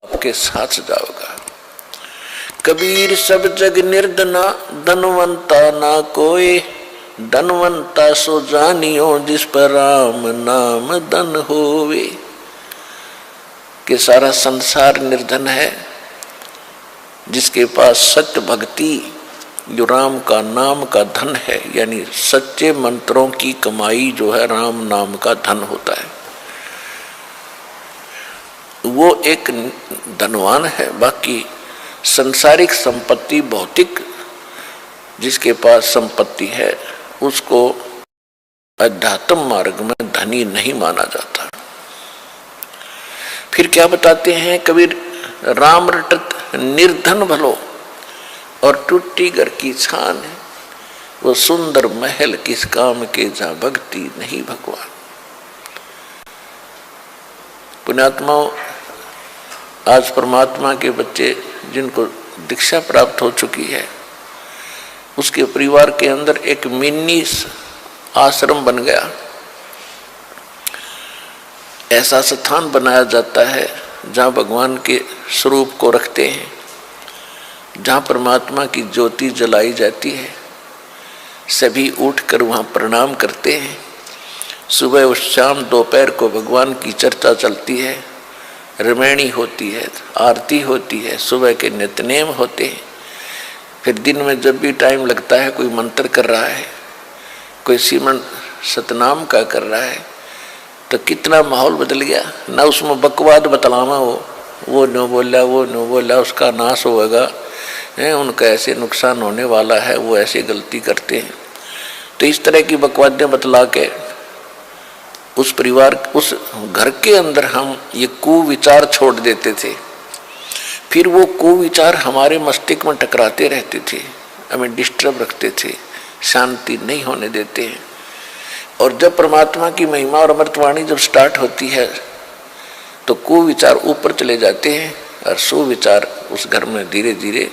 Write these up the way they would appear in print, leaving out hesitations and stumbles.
आपके साथ जाओगा। कबीर सब जग निर्धना, धनवंता ना कोई, धनवंता सो जानियो जिस पर राम नाम धन होवे। कि सारा संसार निर्धन है, जिसके पास सत्य भक्ति जो राम का नाम का धन है, यानी सच्चे मंत्रों की कमाई जो है राम नाम का धन होता है, वो एक धनवान है। बाकी संसारिक संपत्ति, भौतिक जिसके पास संपत्ति है उसको अध्यात्म मार्ग में धनी नहीं माना जाता। फिर क्या बताते हैं कबीर, राम रटत निर्धन भलो और टूटी घर की छान है, वो सुंदर महल किस काम के जहां भक्ति नहीं भगवान। पुण्यात्माओं, आज परमात्मा के बच्चे जिनको दीक्षा प्राप्त हो चुकी है, उसके परिवार के अंदर एक मिनी आश्रम बन गया। ऐसा स्थान बनाया जाता है जहाँ भगवान के स्वरूप को रखते हैं, जहाँ परमात्मा की ज्योति जलाई जाती है। सभी उठकर वहाँ प्रणाम करते हैं। सुबह और शाम दोपहर को भगवान की चर्चा चलती है, रामायणी होती है, आरती होती है, सुबह के नित्यनेम होते हैं। फिर दिन में जब भी टाइम लगता है, कोई मंत्र कर रहा है, कोई सिमरन सतनाम का कर रहा है, तो कितना माहौल बदल गया ना। उसमें बकवाद बतलावा, वो न बोला, वो न बोला, उसका नाश होगा, उनका ऐसे नुकसान होने वाला है, वो ऐसे गलती करते हैं। तो इस तरह की बकवादें बतला के उस परिवार, उस घर के अंदर हम ये कुविचार छोड़ देते थे। फिर वो कुविचार हमारे मस्तिष्क में टकराते रहते थे, हमें डिस्टर्ब रखते थे, शांति नहीं होने देते हैं। और जब परमात्मा की महिमा और अमृतवाणी जब स्टार्ट होती है तो कुविचार ऊपर चले जाते हैं और सुविचार उस घर में धीरे धीरे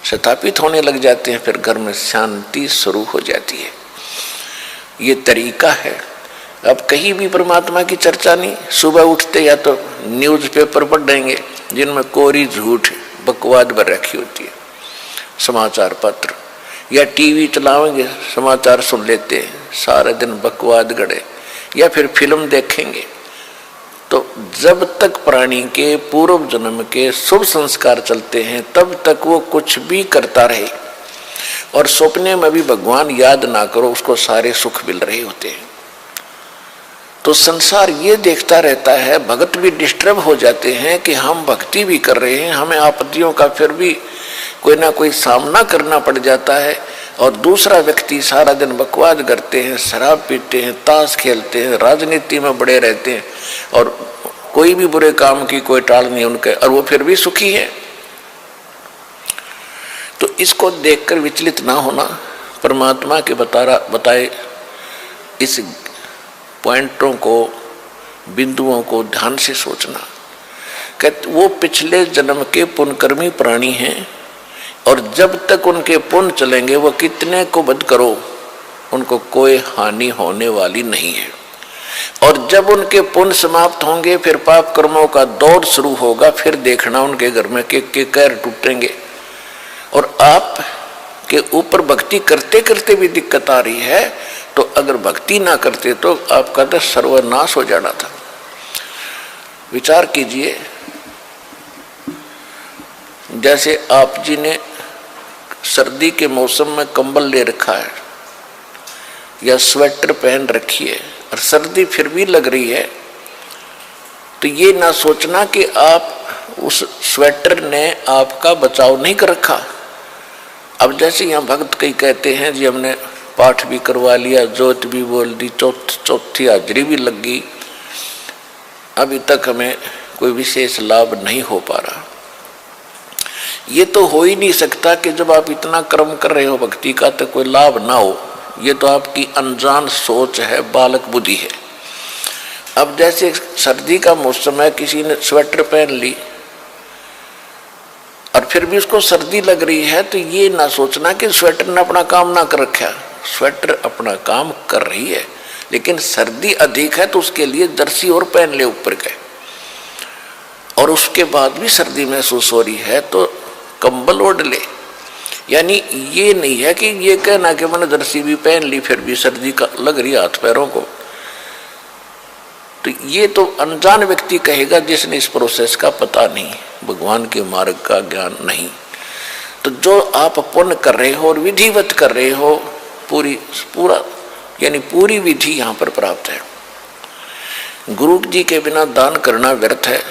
स्थापित होने लग जाते हैं। फिर घर में शांति शुरू हो जाती है। ये तरीका है। अब कहीं भी परमात्मा की चर्चा नहीं, सुबह उठते या तो न्यूज़पेपर पढ़ देंगे जिनमें कोरी झूठ बकवाद भर रखी होती है, समाचार पत्र, या टीवी चलाएंगे, समाचार सुन लेते हैं, सारे दिन बकवाद गड़े, या फिर फिल्म देखेंगे। तो जब तक प्राणी के पूर्व जन्म के शुभ संस्कार चलते हैं तब तक वो कुछ भी करता रहे, और सपने में भी भगवान याद ना करो, उसको सारे सुख मिल रहे होते हैं। तो संसार ये देखता रहता है, भगत भी डिस्टर्ब हो जाते हैं कि हम भक्ति भी कर रहे हैं, हमें आपत्तियों का फिर भी कोई ना कोई सामना करना पड़ जाता है, और दूसरा व्यक्ति सारा दिन बकवाद करते हैं, शराब पीते हैं, ताश खेलते हैं, राजनीति में बड़े रहते हैं, और कोई भी बुरे काम की कोई टाल नहीं उनके, और वो फिर भी सुखी है। तो इसको देखकर विचलित ना होना, परमात्मा के बताए इस पॉइंटों को, बिंदुओं को ध्यान से सोचना। कहते वो पिछले जन्म के पुण्यकर्मी प्राणी हैं, और जब तक उनके पुण्य चलेंगे वो कितने को वध करो, उनको कोई हानि होने वाली नहीं है। और जब उनके पुण्य समाप्त होंगे फिर पाप कर्मों का दौर शुरू होगा। फिर देखना उनके घर में के कैर टूटेंगे। और आप के ऊपर भक्ति करते करते भी दिक्कत आ रही है, तो अगर भक्ति ना करते तो आपका तो सर्वनाश हो जाना था। विचार कीजिए, जैसे आप जी ने सर्दी के मौसम में कंबल ले रखा है या स्वेटर पहन रखी है और सर्दी फिर भी लग रही है, तो ये ना सोचना कि आप उस स्वेटर ने आपका बचाव नहीं कर रखा। अब जैसे यहाँ भक्त कई कहते हैं जी हमने पाठ भी करवा लिया, जोत भी बोल दी, चौथी हाजरी भी लग गई, अभी तक हमें कोई विशेष लाभ नहीं हो पा रहा। ये तो हो ही नहीं सकता कि जब आप इतना कर्म कर रहे हो भक्ति का तो कोई लाभ ना हो। ये तो आपकी अनजान सोच है, बालक बुद्धि है। अब जैसे सर्दी का मौसम है, किसी ने स्वेटर पहन ली और फिर भी उसको सर्दी लग रही है, तो ये ना सोचना कि स्वेटर ने अपना काम ना कर रखा। स्वेटर अपना काम कर रही है, लेकिन सर्दी अधिक है तो उसके लिए जर्सी और पहन ले ऊपर के। और उसके बाद भी सर्दी महसूस हो रही है तो कंबल ओढ़ ले। यानी ये नहीं है कि ये कहना कि मैंने जर्सी भी पहन ली फिर भी सर्दी का लग रही हाथ पैरों को, तो ये तो अनजान व्यक्ति कहेगा जिसने इस प्रोसेस का पता नहीं, भगवान के मार्ग का ज्ञान नहीं। तो जो आप पुण्य कर रहे हो और विधिवत कर रहे हो, पूरा यानी पूरी विधि यहाँ पर प्राप्त है। गुरु जी के बिना दान करना व्यर्थ है।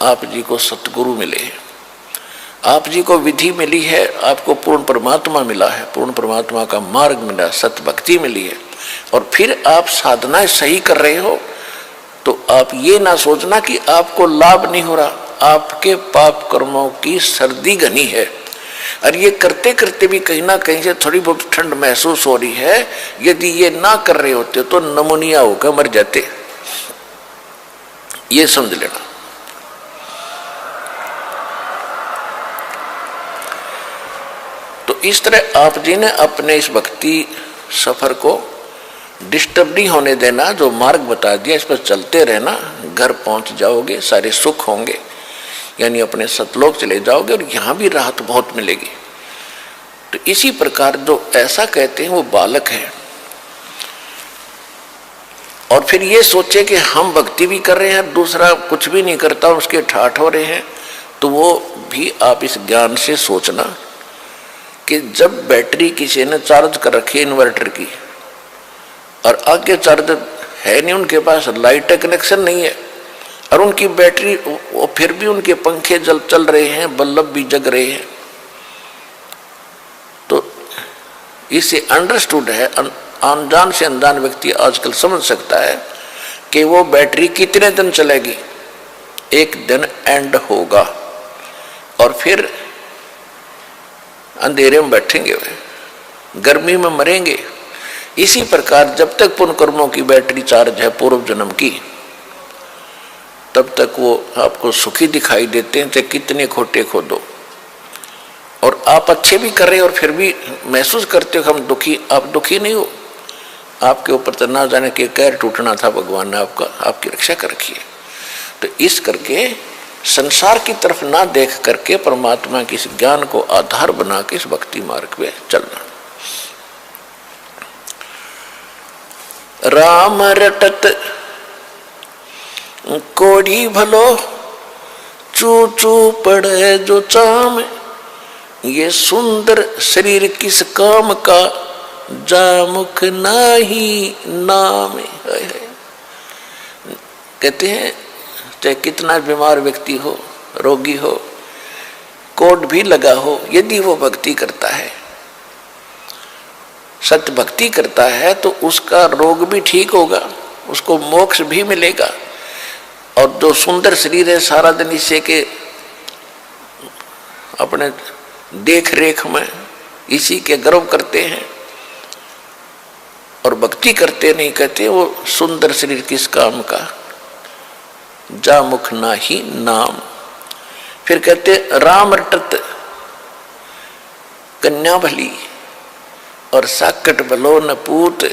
आप जी को सतगुरु मिले, आप जी को विधि मिली है, आपको पूर्ण परमात्मा मिला है, पूर्ण परमात्मा का मार्ग मिला, सत भक्ति मिली है, और फिर आप साधनाएं सही कर रहे हो, तो आप ये ना सोचना कि आपको लाभ नहीं हो रहा, आपके पाप कर्मों की सर्दी घनी है, और ये करते करते भी कहीं ना कहीं से थोड़ी बहुत ठंड महसूस हो रही है। यदि ये ना कर रहे होते तो नमूनिया होकर मर जाते, ये समझ लेना। तो इस तरह आप जी ने अपने इस भक्ति सफर को डिस्टर्ब नहीं होने देना, जो मार्ग बता दिया इस पर चलते रहना, घर पहुंच जाओगे, सारे सुख होंगे, यानी अपने सतलोक चले जाओगे और यहाँ भी राहत बहुत मिलेगी। तो इसी प्रकार जो ऐसा कहते हैं वो बालक है, और फिर ये सोचे कि हम भक्ति भी कर रहे हैं, दूसरा कुछ भी नहीं करता, उसके ठाठ हो रहे हैं, तो वो भी आप इस ज्ञान से सोचना कि जब बैटरी किसी ने चार्ज कर रखी है इन्वर्टर की, और आगे चार्ज है नहीं, उनके पास लाइट कनेक्शन नहीं है, और उनकी बैटरी, वो फिर भी उनके पंखे चल रहे हैं, बल्ब भी जग रहे हैं, तो इससे अंडरस्टूड है, अनजान से अनजान व्यक्ति आजकल समझ सकता है कि वो बैटरी कितने दिन चलेगी, एक दिन एंड होगा और फिर अंधेरे में बैठेंगे, वे गर्मी में मरेंगे। इसी प्रकार जब तक पुण्य कर्मों की बैटरी चार्ज है पूर्व जन्म की, तब तक वो आपको सुखी दिखाई देते हैं, चाहे कितने खोटे खोदो, और आप अच्छे भी कर रहे हो और फिर भी महसूस करते हो हम दुखी। आप दुखी नहीं हो, आपके ऊपर तो ना जाने के कहर टूटना था, भगवान ने आपकी रक्षा कर रखी है। तो इस करके संसार की तरफ ना देख करके परमात्मा के इस ज्ञान को आधार बना के इस भक्ति मार्ग पे चलना। राम रटत कोढ़ी भलो, चू चू पड़े जो चाम, ये सुंदर शरीर किस काम का, जा मुख नाही नाम। कहते हैं चाहे कितना बीमार व्यक्ति हो, रोगी हो, कोट भी लगा हो, यदि वो भक्ति करता है, सत्य भक्ति करता है, तो उसका रोग भी ठीक होगा, उसको मोक्ष भी मिलेगा। और जो सुंदर शरीर है, सारा दिन इसे के अपने देख रेख में इसी के गर्व करते हैं और भक्ति करते नहीं, कहते वो सुंदर शरीर किस काम का, जा मुख नाही नाम। फिर कहते राम रटत कन्या भली, और साकट भलो न पूत,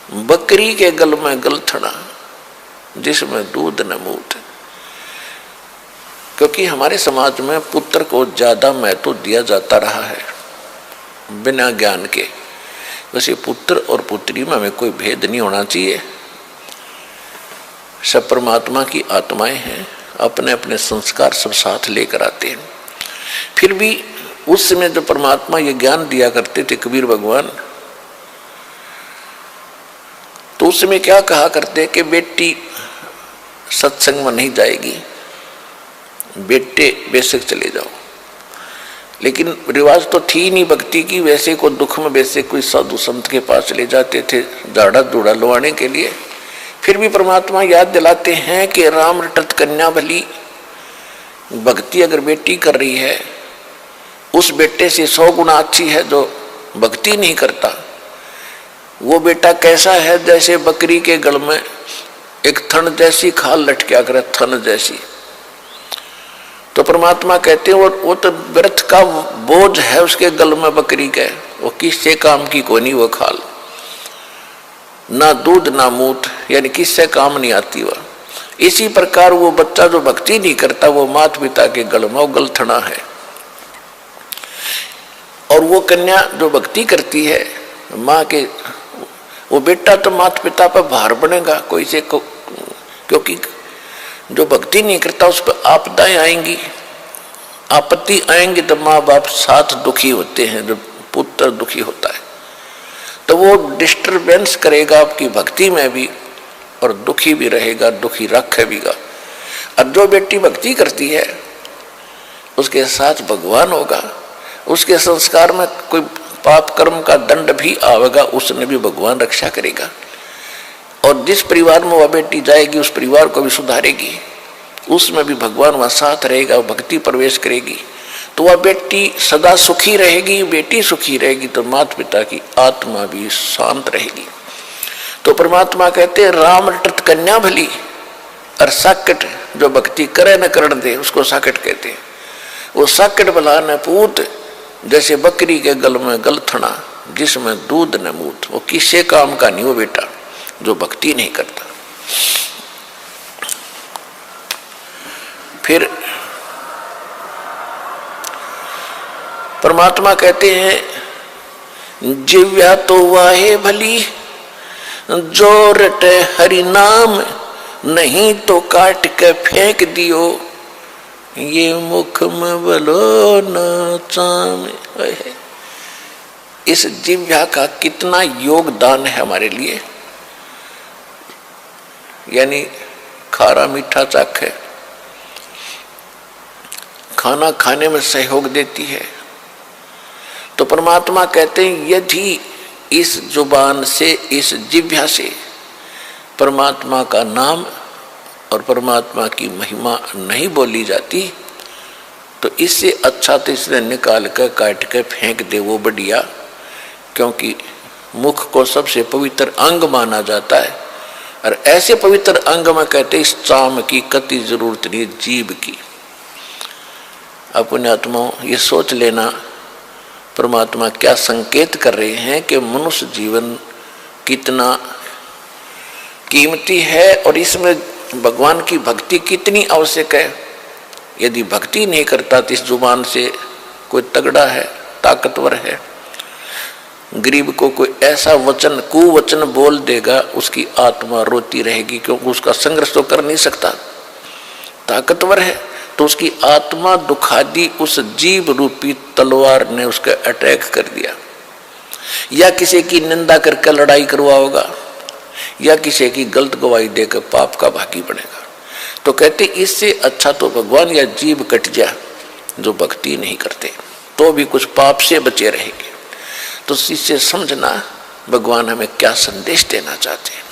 बकरी के गल में गलथड़ा, जिसमें दूध न मूत। क्योंकि हमारे समाज में पुत्र को ज्यादा महत्व दिया जाता रहा है बिना ज्ञान के। वैसे पुत्र और पुत्री में हमें कोई भेद नहीं होना चाहिए, सब परमात्मा की आत्माएं हैं, अपने अपने संस्कार सब साथ लेकर आते हैं। फिर भी उस समय जो परमात्मा ये ज्ञान दिया करते थे कबीर भगवान, तो उस समय क्या कहा करते कि बेटी सत्संग में नहीं जाएगी, बेटे बेशक चले जाओ। लेकिन रिवाज तो थी नहीं भक्ति की, वैसे को दुख में वैसे कोई साधु संत के पास चले जाते थे झाड़ा धूड़ा लुवाने के लिए। फिर भी परमात्मा याद दिलाते हैं कि राम रटत कन्या भली, भक्ति अगर बेटी कर रही है, उस बेटे से 100 गुना अच्छी है जो भक्ति नहीं करता। वो बेटा कैसा है, जैसे बकरी के गल में एक थन जैसी खाल लटका करे, थन जैसी। तो परमात्मा कहते हैं वो तो व्यर्थ का बोझ है उसके गल में बकरी के, वो किससे काम की कोई नहीं वो खाल, ना दूध ना मूत, यानी किससे काम नहीं आती वह। इसी प्रकार वो बच्चा जो भक्ति नहीं करता वो माता पिता के गल में गलथना है, और वो कन्या जो भक्ति करती है माँ के, वो बेटा तो माता पिता पर भार बनेगा कोई से को, क्योंकि जो भक्ति नहीं करता उस पर आपदाएं आएंगी, आपत्ति आएंगी, तो माँ बाप साथ दुखी होते हैं, जब पुत्र दुखी होता है तो वो डिस्टरबेंस करेगा आपकी भक्ति में भी और दुखी भी रहेगा, दुखी रखेगा। और जो बेटी भक्ति करती है उसके साथ भगवान होगा, उसके संस्कार में कोई पाप कर्म का दंड भी आवेगा, उसने भी भगवान रक्षा करेगा। और जिस परिवार में वह बेटी जाएगी उस परिवार को भी सुधारेगी, उसमें भी भगवान वहाँ साथ रहेगा, भक्ति प्रवेश करेगी, तो वह बेटी सदा सुखी रहेगी। बेटी सुखी रहेगी तो माता पिता की आत्मा भी शांत रहेगी। तो परमात्मा कहते हैं राम रटत कन्या भली, और साकट जो भक्ति करे न करण दे उसको साकट कहते हैं। वो साकट भला न पूत, जैसे बकरी के गल में गलथना जिसमें दूध न मूत, वो किसी काम का नहीं वो बेटा जो भक्ति नहीं करता। फिर परमात्मा कहते हैं जिव्या तो वाहे भली, जो रटे हरि नाम, नहीं तो काट के फेंक दियो, ये मुख में बलो न चाम। इस जिव्या का कितना योगदान है हमारे लिए, यानी खारा मीठा चाखे, खाना खाने में सहयोग देती है। तो परमात्मा कहते हैं यदि इस जुबान से, इस जिह्वा से परमात्मा का नाम और परमात्मा की महिमा नहीं बोली जाती तो इससे अच्छा तो इसने निकाल कर काट कर फेंक दे वो बढ़िया, क्योंकि मुख को सबसे पवित्र अंग माना जाता है। और ऐसे पवित्र अंग में कहते इस चाम की कति जरूरत नहीं जीभ की। अपने आत्माओं ये सोच लेना परमात्मा क्या संकेत कर रहे हैं कि मनुष्य जीवन कितना कीमती है और इसमें भगवान की भक्ति कितनी आवश्यक है। यदि भक्ति नहीं करता तो इस जुबान से कोई तगड़ा है, ताकतवर है, गरीब को कोई ऐसा वचन कुवचन बोल देगा उसकी आत्मा रोती रहेगी, क्योंकि उसका संघर्ष तो कर नहीं सकता, ताकतवर है तो उसकी आत्मा दुखा दी, उस जीव रूपी तलवार ने उसका अटैक कर दिया, या किसी की निंदा करके लड़ाई करवाओगा, या किसी की गलत गवाही देकर पाप का भागी बनेगा। तो कहते इससे अच्छा तो भगवान या जीव कट जा जो भक्ति नहीं करते, तो भी कुछ पाप से बचे रहेंगे। तो इससे समझना भगवान हमें क्या संदेश देना चाहते हैं।